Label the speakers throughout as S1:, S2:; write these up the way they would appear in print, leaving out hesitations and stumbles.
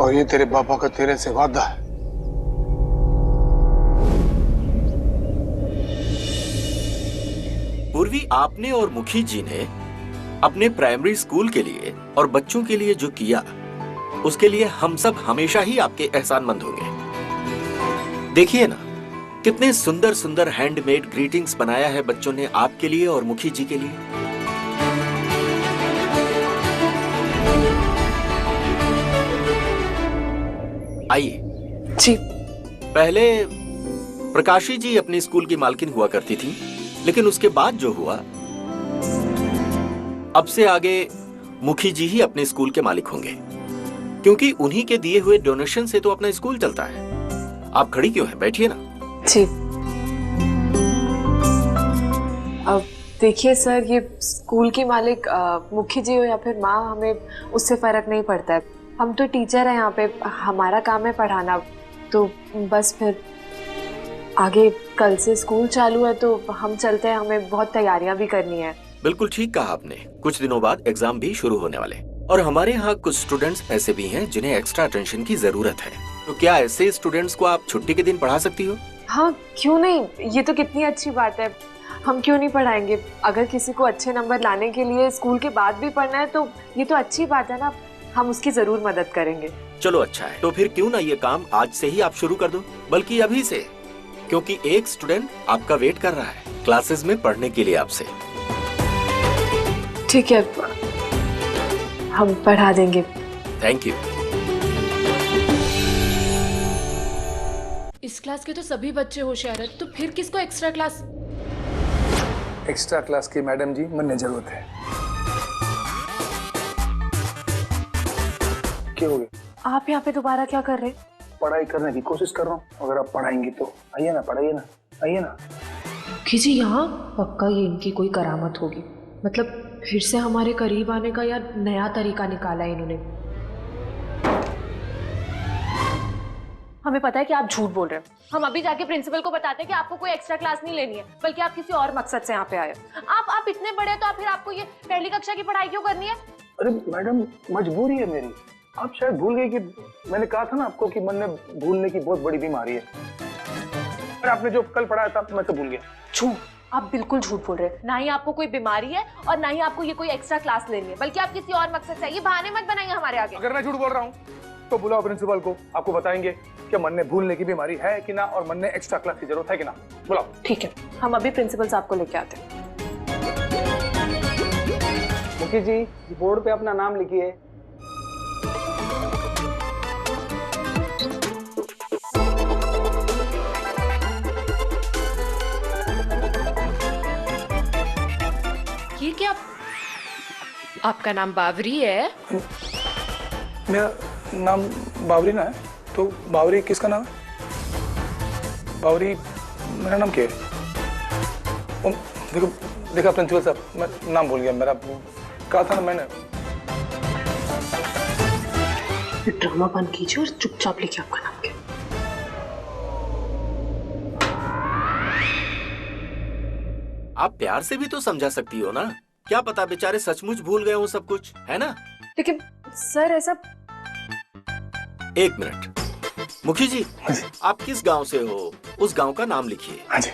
S1: और ये तेरे पापा का तेरे से वादा है।
S2: पूर्वी, आपने और मुखी जी ने अपने प्राइमरी स्कूल के लिए और बच्चों के लिए जो किया, उसके लिए हम सब हमेशा ही आपके एहसानमंद होंगे। देखिए ना, कितने सुंदर सुंदर हैंडमेड ग्रीटिंग्स बनाया है बच्चों ने आपके लिए और मुखी जी के लिए। आइए
S3: जी।
S2: पहले प्रकाशी जी अपनी स्कूल की मालकिन हुआ करती थी, लेकिन उसके बाद जो हुआ, अब से आगे मुखी जी ही अपने स्कूल के मालिक होंगे, क्योंकि उन्हीं के दिए हुए डोनेशन से तो अपना स्कूल चलता है। आप खड़ी क्यों हैं? बैठिए ना।
S3: जी। अब देखिए सर, ये स्कूल की मालिक मुखी जी हो या फिर माँ, हमें उससे फर्क नहीं पड़ता है। हम तो टीचर हैं यहाँ पे, हमारा काम है पढ़ाना। तो बस फिर आगे कल से स्कूल चालू है तो हम चलते हैं, हमें बहुत तैयारियां भी करनी है।
S2: बिल्कुल ठीक कहा आपने। कुछ दिनों बाद एग्जाम भी शुरू होने वाले, और हमारे यहाँ कुछ स्टूडेंट्स ऐसे भी हैं जिन्हें एक्स्ट्रा अटेंशन की जरूरत है। तो क्या ऐसे स्टूडेंट्स को आप छुट्टी के दिन पढ़ा सकती हो?
S3: हाँ, क्यों नहीं, ये तो कितनी अच्छी बात है। हम क्यों नहीं पढ़ाएंगे? अगर किसी को अच्छे नंबर लाने के लिए स्कूल के बाद भी पढ़ना है तो ये तो अच्छी बात है ना, हम उसकी जरूर मदद करेंगे।
S2: चलो अच्छा है, तो फिर क्यों ना ये काम आज से ही आप शुरू कर दो, बल्कि अभी से, क्योंकि एक स्टूडेंट आपका वेट कर रहा है क्लासेस में पढ़ने के लिए आपसे।
S3: ठीक है, हम पढ़ा देंगे।
S2: Thank you.
S4: इस क्लास के तो सभी बच्चे होशियार हैं, तो फिर किसको एक्स्ट्रा क्लास?
S1: एक्स्ट्रा क्लास की मैडम जी मन जरूरत है। क्या हो गया?
S3: आप यहाँ पे दोबारा क्या कर रहे?
S1: पढ़ाई करने की कोशिश कर रहा हूँ। अगर आप पढ़ाएंगी तो आइए ना, पढ़ाइए ना, आइए ना।
S3: जी यहाँ पक्का ये इनकी कोई करामत होगी, मतलब फिर से हमारे करीब आने का या नया तरीका निकाला है इन्होंने। हमें पता है कि आप झूठ बोल रहे हैं। हम अभी जाके प्रिंसिपल को बताते हैं कि आपको कोई एक्स्ट्रा क्लास नहीं लेनी है, बल्कि आप किसी और मकसद से यहाँ पे आए हो। आप इतने बड़े हैं तो आप फिर आपको ये पहली कक्षा की पढ़ाई क्यों करनी है?
S1: अरे मैडम, मजबूरी है मेरी। आप शायद भूल गए कि मैंने कहा था ना आपको कि मन में भूलने की बहुत बड़ी बीमारी है। और आपने जो कल पढ़ाया था मैं तो भूल गया।
S3: झूठ, आप बिल्कुल झूठ बोल रहे हैं। ना ही आपको कोई बीमारी है और ना ही आपको ये कोई एक्स्ट्रा क्लास लेनी है, बल्कि आप किसी और मकसद से। ये बहाने मत बनाइए हमारे आगे।
S1: अगर मैं झूठ बोल रहा हूँ तो बुलाओ प्रिंसिपल को, आपको बताएंगे कि मन में भूलने की बीमारी है कि ना, और मन में एक्स्ट्रा क्लास की जरूरत है कि ना। बुलाओ।
S3: ठीक है, हम अभी प्रिंसिपल साहब को लेके आते हैं।
S5: मुखी जी, बोर्ड पे अपना नाम लिखिए।
S4: ये क्या? आपका नाम बावरी है?
S1: मेरा नाम बावरी ना है तो बावरी किसका नाम है? बावरी मेरा नाम क्या है? देखो देखा प्रिंसिपल साहब, मैं नाम भूल गया मेरा। कहा था ना मैंने।
S3: ड्रामा बंद कीजिए और चुपचाप लिखिए आपका नाम क्या।
S2: आप प्यार से भी तो समझा सकती हो ना। क्या पता बेचारे सचमुच भूल गए हो सब कुछ, है ना?
S3: लेकिन सर ऐसा।
S2: एक मिनट, मुखी जी, आप किस गांव से हो? उस गांव का नाम लिखिए।
S1: हाँ जी।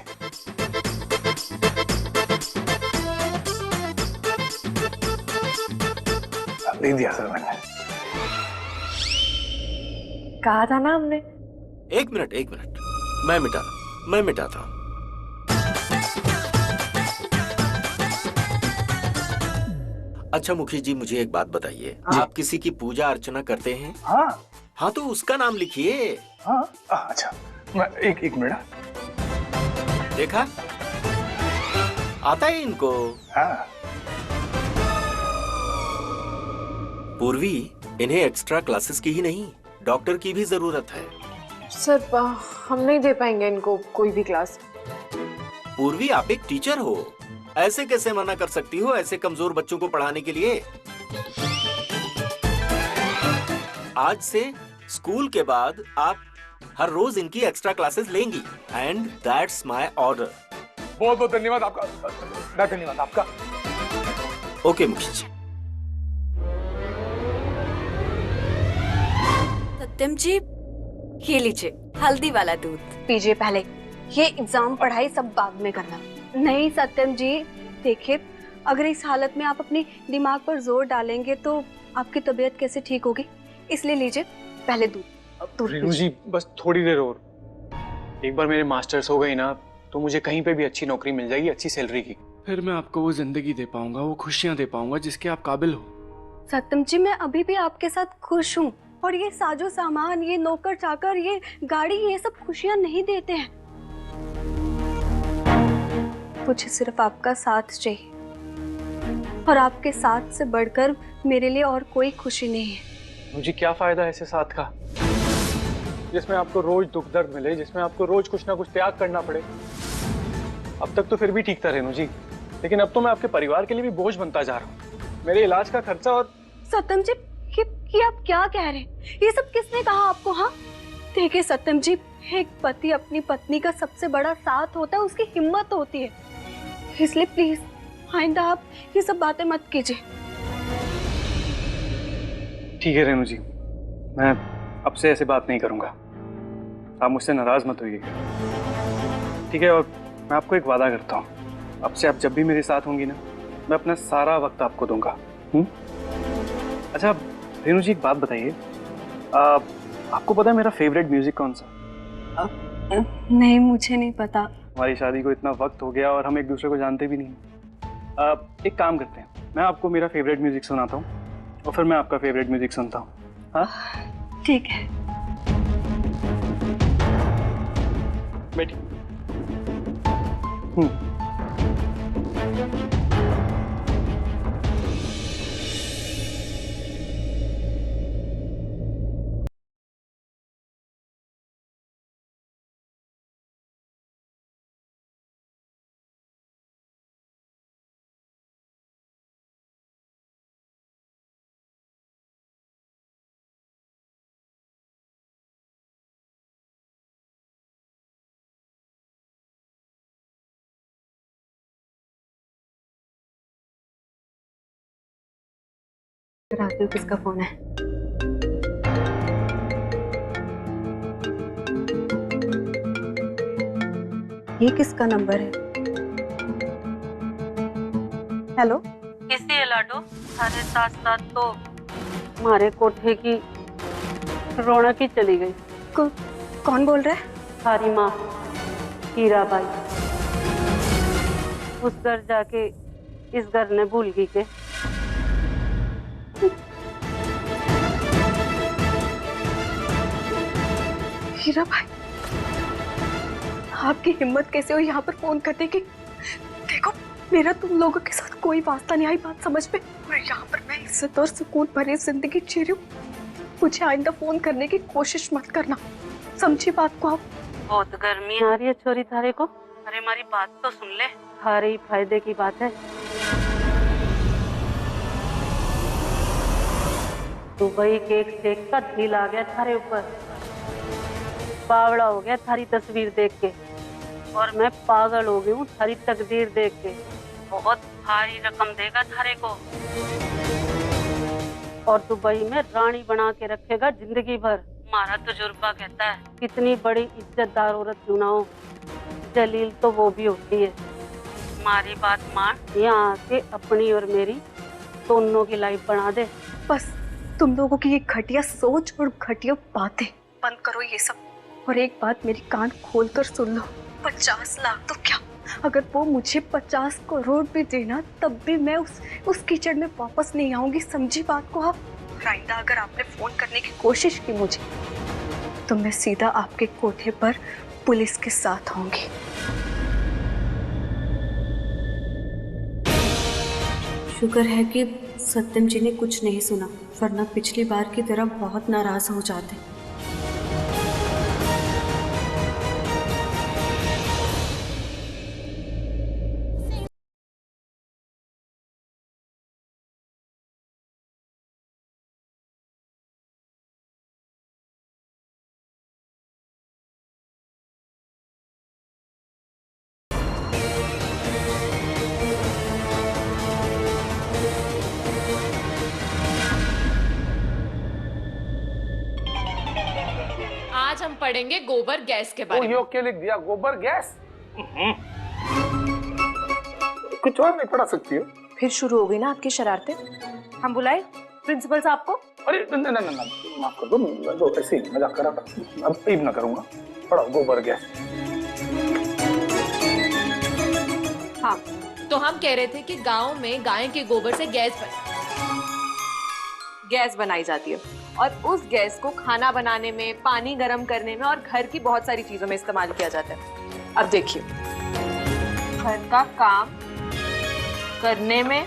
S1: लिख दिया सर मैंने।
S3: कहा था ना हमने।
S2: एक मिनट, मैं मिटाता हूँ। अच्छा मुखी जी, मुझे एक बात बताइए, आप किसी की पूजा अर्चना करते हैं?
S1: हाँ
S2: तो उसका नाम लिखिए।
S1: हाँ। अच्छा, मैं एक मिनट।
S2: देखा, आता है इनको।
S1: हाँ।
S2: पूर्वी, इन्हें एक्स्ट्रा क्लासेस की ही नहीं, डॉक्टर की भी जरूरत है।
S3: सर हम नहीं दे पाएंगे इनको कोई भी क्लास।
S2: पूर्वी, आप एक टीचर हो, ऐसे कैसे मना कर सकती हो ऐसे कमजोर बच्चों को पढ़ाने के लिए? आज से स्कूल के बाद आप हर रोज इनकी एक्स्ट्रा क्लासेस लेंगी, एंड दैट्स माय ऑर्डर।
S1: बहुत बहुत धन्यवाद आपका। धन्यवाद आपका।
S2: ओके मुखी जी।
S6: सत्यम जी, ये लीजिए हल्दी वाला दूध
S7: पीजिए पहले। ये एग्जाम पढ़ाई सब बाद में करना। नहीं सत्यम जी, देखिए अगर इस हालत में आप अपने दिमाग पर जोर डालेंगे तो आपकी तबीयत कैसे ठीक होगी, इसलिए लीजिए पहले दूध।
S5: रेनू जी बस थोड़ी देर और, एक बार मेरे मास्टर्स हो गई ना तो मुझे कहीं पे भी अच्छी नौकरी मिल जाएगी, अच्छी सैलरी की।
S8: फिर मैं आपको वो जिंदगी दे पाऊंगा, वो खुशियां दे पाऊंगा जिसके आप काबिल हो।
S7: सत्यम जी, मैं अभी भी आपके साथ खुश हूँ, और ये साजो सामान, ये नौकर चाकर, ये गाड़ी, ये सब खुशियाँ नहीं देते हैं। मुझे सिर्फ आपका साथ चाहिए, और आपके साथ से बढ़कर मेरे लिए और कोई खुशी नहीं है।
S5: मुझे क्या फायदा है ऐसे साथ का जिसमें आपको रोज दुख दर्द मिले, जिसमें आपको रोज कुछ ना कुछ त्याग करना पड़े। अब तक तो फिर भी ठीक था रेनू जी, लेकिन अब तो मैं आपके परिवार के लिए भी बोझ बनता जा रहा हूँ। मेरे इलाज का खर्चा और
S7: सत्यम जी, ये आप क्या कह रहे हैं? ये सब किसने कहा आपको? हाँ देखिए सत्यम जी, एक पति अपनी पत्नी का सबसे बड़ा साथ होता है, उसकी हिम्मत होती है, इसलिए प्लीज आइंदा आप ये सब बातें मत कीजिए।
S5: ठीक है रेनू जी, मैं अब से ऐसे बात नहीं करूंगा, आप मुझसे नाराज मत होइएगा, ठीक है? और मैं आपको एक वादा करता हूँ, अब से आप जब भी मेरे साथ होंगी ना, मैं अपना सारा वक्त आपको दूंगा। अच्छा रेनू जी, एक बात बताइए, आपको पता है मेरा फेवरेट म्यूजिक कौन सा?
S7: नहीं, मुझे नहीं पता।
S5: हमारी शादी को इतना वक्त हो गया और हम एक दूसरे को जानते भी नहीं। एक काम करते हैं, मैं आपको मेरा फेवरेट म्यूजिक सुनाता हूँ और फिर मैं आपका फेवरेट म्यूजिक सुनता हूँ। हाँ
S7: ठीक है।
S5: बैठिए।
S7: रात किसका फोन है? ये किसका नंबर है? हेलो,
S9: किसी है लाडो? 7:30 तो हमारे कोठे की रौनक ही चली गई।
S7: कौन बोल रहा है?
S9: हमारी माँ हीराबाई उस घर जाके इस घर ने भूल गई के।
S7: हीरा भाई, आपकी हिम्मत कैसे हो यहाँ पर फोन करने की? देखो, मेरा तुम लोगों के साथ कोई वास्ता नहीं, आई बात समझ में? और यहाँ पर मैं इज्जत और सुकून भरी जिंदगी जी रही हूँ। मुझे आइंदा फोन करने की कोशिश मत करना, समझी बात को आप?
S9: बहुत गर्मी आ रही है छोरी थारे को। अरे हमारी बात तो सुन ले, थारे ही फायदे की बात है। दुबई के एक शेख का दिल आ गया थारे ऊपर, बावड़ा हो गया थारी तस्वीर देख के, और मैं पागल हो गई हूँ थारी तकदीर देख के। बहुत भारी रकम देगा थारे को, और दुबई में रानी बना के रखेगा जिंदगी भर। हमारा तजुर्बा कहता है कितनी बड़ी इज्जतदार औरत क्यों ना हो, जलील तो वो भी होती है। हमारी बात मान, यहाँ आके अपनी और मेरी दोनों की लाइफ बना दे।
S7: बस तुम लोगों की ये घटिया सोच और घटिया बातें बंद करो ये सब, और एक बात मेरी कान खोलकर सुन लो। 50 लाख तो क्या, अगर वो मुझे 50 करोड़ भी देना तब भी मैं उस कीचड़ में वापस नहीं आऊंगी, समझी बात को आप? आइंदा अगर आपने फोन करने की कोशिश की मुझे, तो मैं सीधा आपके कोठे पर पुलिस के साथ आऊंगी। शुक्र है कि सत्यम जी ने कुछ नहीं सुना, वरना पिछली बार की तरह बहुत नाराज हो जाते।
S4: पढ़ेंगे गोबर गैस के बारे में।
S1: यो क्या लिख दिया, गोबर गैस? कुछ और नहीं पढ़ा सकती हो?
S3: फिर शुरू हो गई ना आपकी शरारतें। हम बुलाए प्रिंसिपल साहब को?
S1: अरे ना माफ कर दो, मैं तो ऐसे ही मजाक कर रहा था, अब भी ना करूंगा। पढ़ाओ गोबर गैस।
S4: हाँ, तो हम कह रहे थे कि गांव में गाय के गोबर से
S3: गैस बनाई जाती है और उस गैस को खाना बनाने में, पानी गर्म करने में और घर की बहुत सारी चीजों में इस्तेमाल किया जाता है। अब देखिए, घर का काम करने में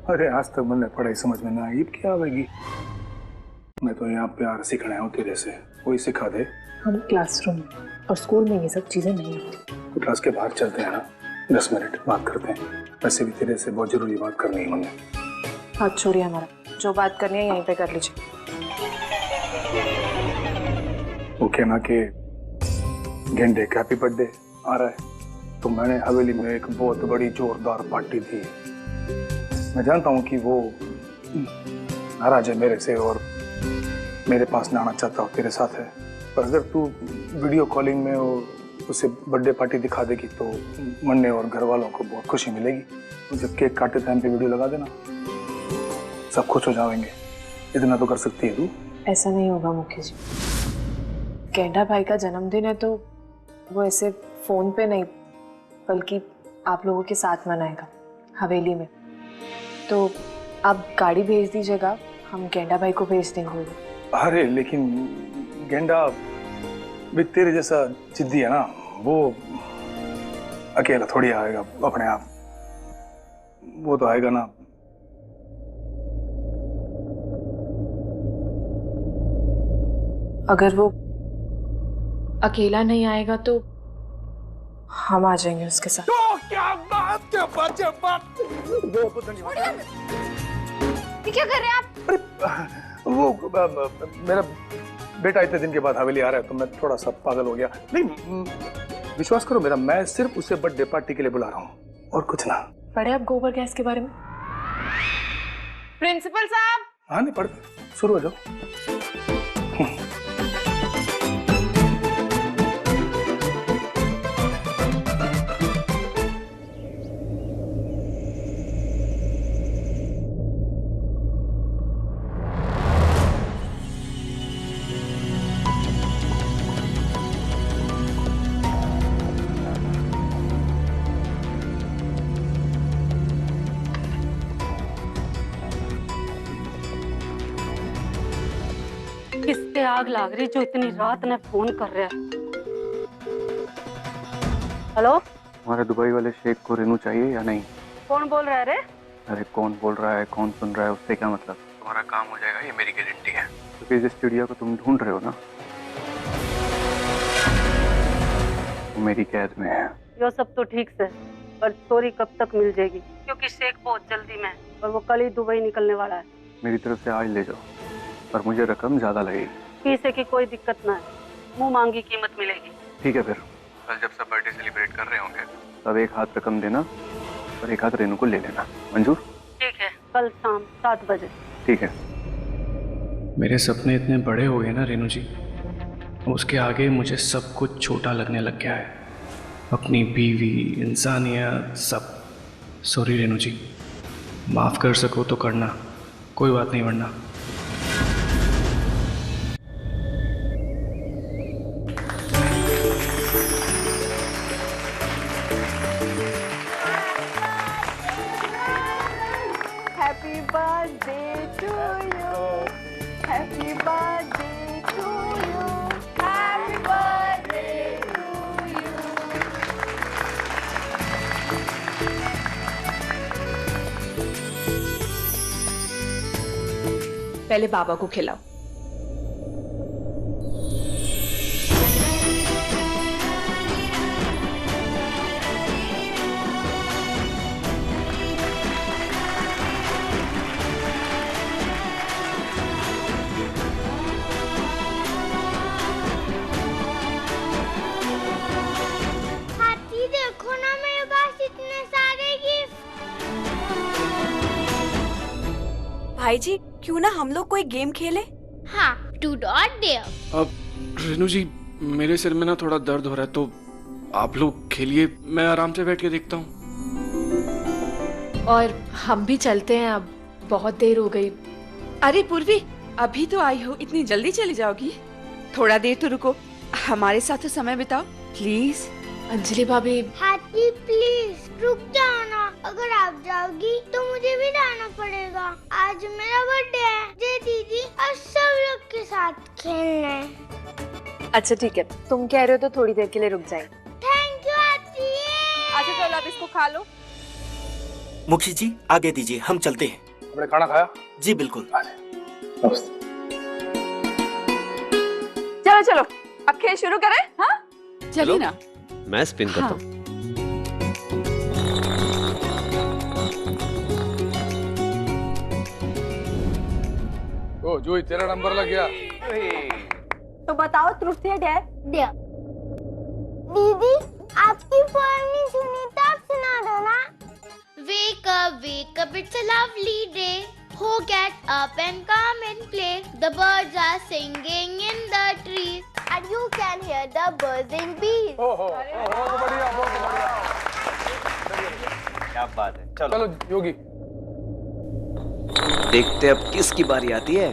S1: अरे आज तक मैंने पढ़ाई समझ में ना आई, क्या आवेगी? मैं तो यहाँ प्यार सीखना है तेरे से, कोई सिखा दे।
S3: हम क्लासरूम में और स्कूल में ये सब चीजें नहीं होती।
S1: तो क्लास के बाहर चलते हैं ना, 10 मिनट बात करते हैं। वैसे भी तेरे से बहुत जरूरी बात करनी है मुझे।
S3: हाथ छोड़िए हमारा, जो बात करनी है यहीं पे कर लीजिए।
S1: वो कहना कि गेंडे का हैप्पी बर्थडे आ रहा है, तो मैंने हवेली में एक बहुत बड़ी जोरदार पार्टी दी। मैं जानता हूँ कि वो नाराज है मेरे से और मेरे पास ना आना चाहता हो तेरे साथ है, पर अगर तू वीडियो कॉलिंग में उसे बर्थडे पार्टी दिखा देगी तो मन्ने और घर वालों को बहुत खुशी मिलेगी। तो जब केक काटे टाइम पे वीडियो लगा देना, सब खुश हो जाएंगे। इतना तो कर सकती है तू।
S3: ऐसा नहीं होगा मुखी जी, गेंडा भाई का जन्मदिन है तो वो ऐसे फोन पे नहीं बल्कि आप लोगों के साथ मनाएगा हवेली में। तो आप गाड़ी भेज दीजिएगा, हम गेंडा भाई को भेज देंगे।
S1: अरे लेकिन गेंडा भी तेरे जैसा जिद्दी है ना, वो अकेला थोड़ी आएगा अपने आप, वो तो आएगा ना।
S3: अगर वो अकेला नहीं आएगा तो हम आ जाएंगे उसके साथ।
S1: तो क्या बात, क्या बात, क्या बात। बहुत धन्यवाद।
S3: ये क्या कर रहे हैं आप?
S1: अरे वो मेरा बेटा इतने दिन के बाद हवेली आ रहा है तो मैं थोड़ा सा पागल हो गया। नहीं विश्वास करो मेरा, मैं सिर्फ उसे बर्थडे पार्टी के लिए बुला रहा हूँ और कुछ ना।
S3: पढ़े आप गोबर गैस के बारे में? प्रिंसिपल साहब।
S1: हाँ नहीं पढ़, शुरू हो जाओ।
S9: किसके आग लाग रही जो इतनी रात ने फोन कर रहा है? हेलो,
S5: हमारे दुबई वाले शेख को रेनू चाहिए या नहीं?
S9: कौन बोल रहा है रे?
S5: अरे कौन बोल रहा है, कौन सुन रहा है, उससे क्या मतलब? तुम्हारा काम हो जाएगा, ये मेरी गारंटी है। क्योंकि जिस चिड़िया को तुम ढूंढ रहे हो ना, वो मेरी कैद में है।
S9: यो सब तो ठीक से, पर छोरी कब तक मिल जाएगी? क्योंकि शेख बहुत जल्दी में है और वो कल ही दुबई निकलने वाला है।
S5: मेरी तरफ से आज ले जाओ, पर मुझे रकम ज्यादा लगेगी।
S9: पैसे की कोई दिक्कत ना है, मुंह मांगी कीमत मिलेगी।
S5: ठीक है, फिर कल जब सब बर्थडे सेलिब्रेट कर रहे होंगे तब एक हाथ रकम देना और एक हाथ रेनू को ले लेना। मंजूर?
S9: ठीक है, कल शाम 7 बजे।
S5: ठीक है।
S8: मेरे सपने इतने बड़े हो गए ना रेनू जी, उसके आगे मुझे सब कुछ छोटा लगने लग गया है। अपनी बीवी, इंसानियत, सब। सॉरी रेनू जी, माफ़ कर सको तो करना, कोई बात नहीं वरना।
S3: Happy birthday to you. Happy birthday to you. Happy birthday.
S4: पहले बाबा को खिलाओ।
S10: देखो ना मेरे पास इतने सारे गिफ्ट।
S6: भाई जी क्यों ना हम लोग कोई गेम खेले?
S10: हाँ, ट्रूथ और डेयर।
S8: अब रेनू जी मेरे सिर में ना थोड़ा दर्द हो रहा है, तो आप लोग खेलिए, मैं आराम से बैठ के देखता हूँ।
S4: और हम भी चलते हैं, अब बहुत देर हो गई।
S11: अरे पूर्वी, अभी तो आई हो, इतनी जल्दी चली जाओगी? थोड़ा देर तो रुको, हमारे साथ तो समय बिताओ प्लीज।
S4: अंजलि भाभी।
S10: हाथी प्लीज रुक जाओ ना, अगर आप जाओगी तो मुझे भी जाना पड़ेगा। आज मेरा बर्थडे है। जय दीदी, आज सब लोग के साथ खेलना है।
S3: अच्छा ठीक है, तुम कह रहे हो तो थोड़ी देर के लिए रुक जाए।
S10: Thank you aunty.
S11: अच्छा चलो अब इसको खा लो।
S2: मुखी जी आगे दीजिए, हम चलते हैं।
S1: आपने खाना खाया?
S2: जी बिल्कुल।
S11: चलो चलो अब खेल शुरू करें। हाँ चलिए ना।
S12: मैं स्पिन करता हूँ।
S1: ओ जूही, तेरा नंबर लग गया।
S7: तो बताओ ट्रूथ या डेयर?
S10: डेयर। दीदी, आपकी पोएम नहीं सुनी तो आप सुना दो ना। Wake up, it's a lovely day. Oh, get up and come and play. The birds are singing in the trees, and you can hear the buzzing bees.
S1: बहुत बढ़िया, बहुत बढ़िया।
S12: क्या बात है। चलो
S1: योगी,
S12: देखते अब किसकी बारी आती है।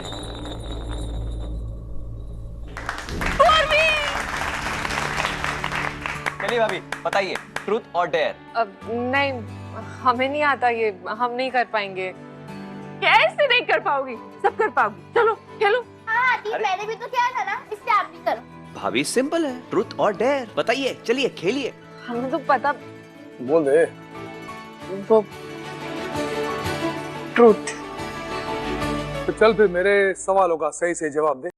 S12: चलिए भाभी बताइए, ट्रूथ और डेयर?
S3: अब नहीं, हमें नहीं आता ये, हम नहीं कर पाएंगे।
S11: कैसे नहीं कर पाओगी? सब कर पाओगी, चलो खेलो।
S10: हाँ दी, मैंने भी तो किया था ना, इससे आप भी करो।
S12: भाभी सिंपल है, ट्रूथ और डेयर। बताइए, चलिए खेलिए।
S3: हमें तो पता।
S1: बोल दे।
S3: वो ट्रूथ।
S1: तो चल फिर मेरे सवालों का सही से जवाब दे।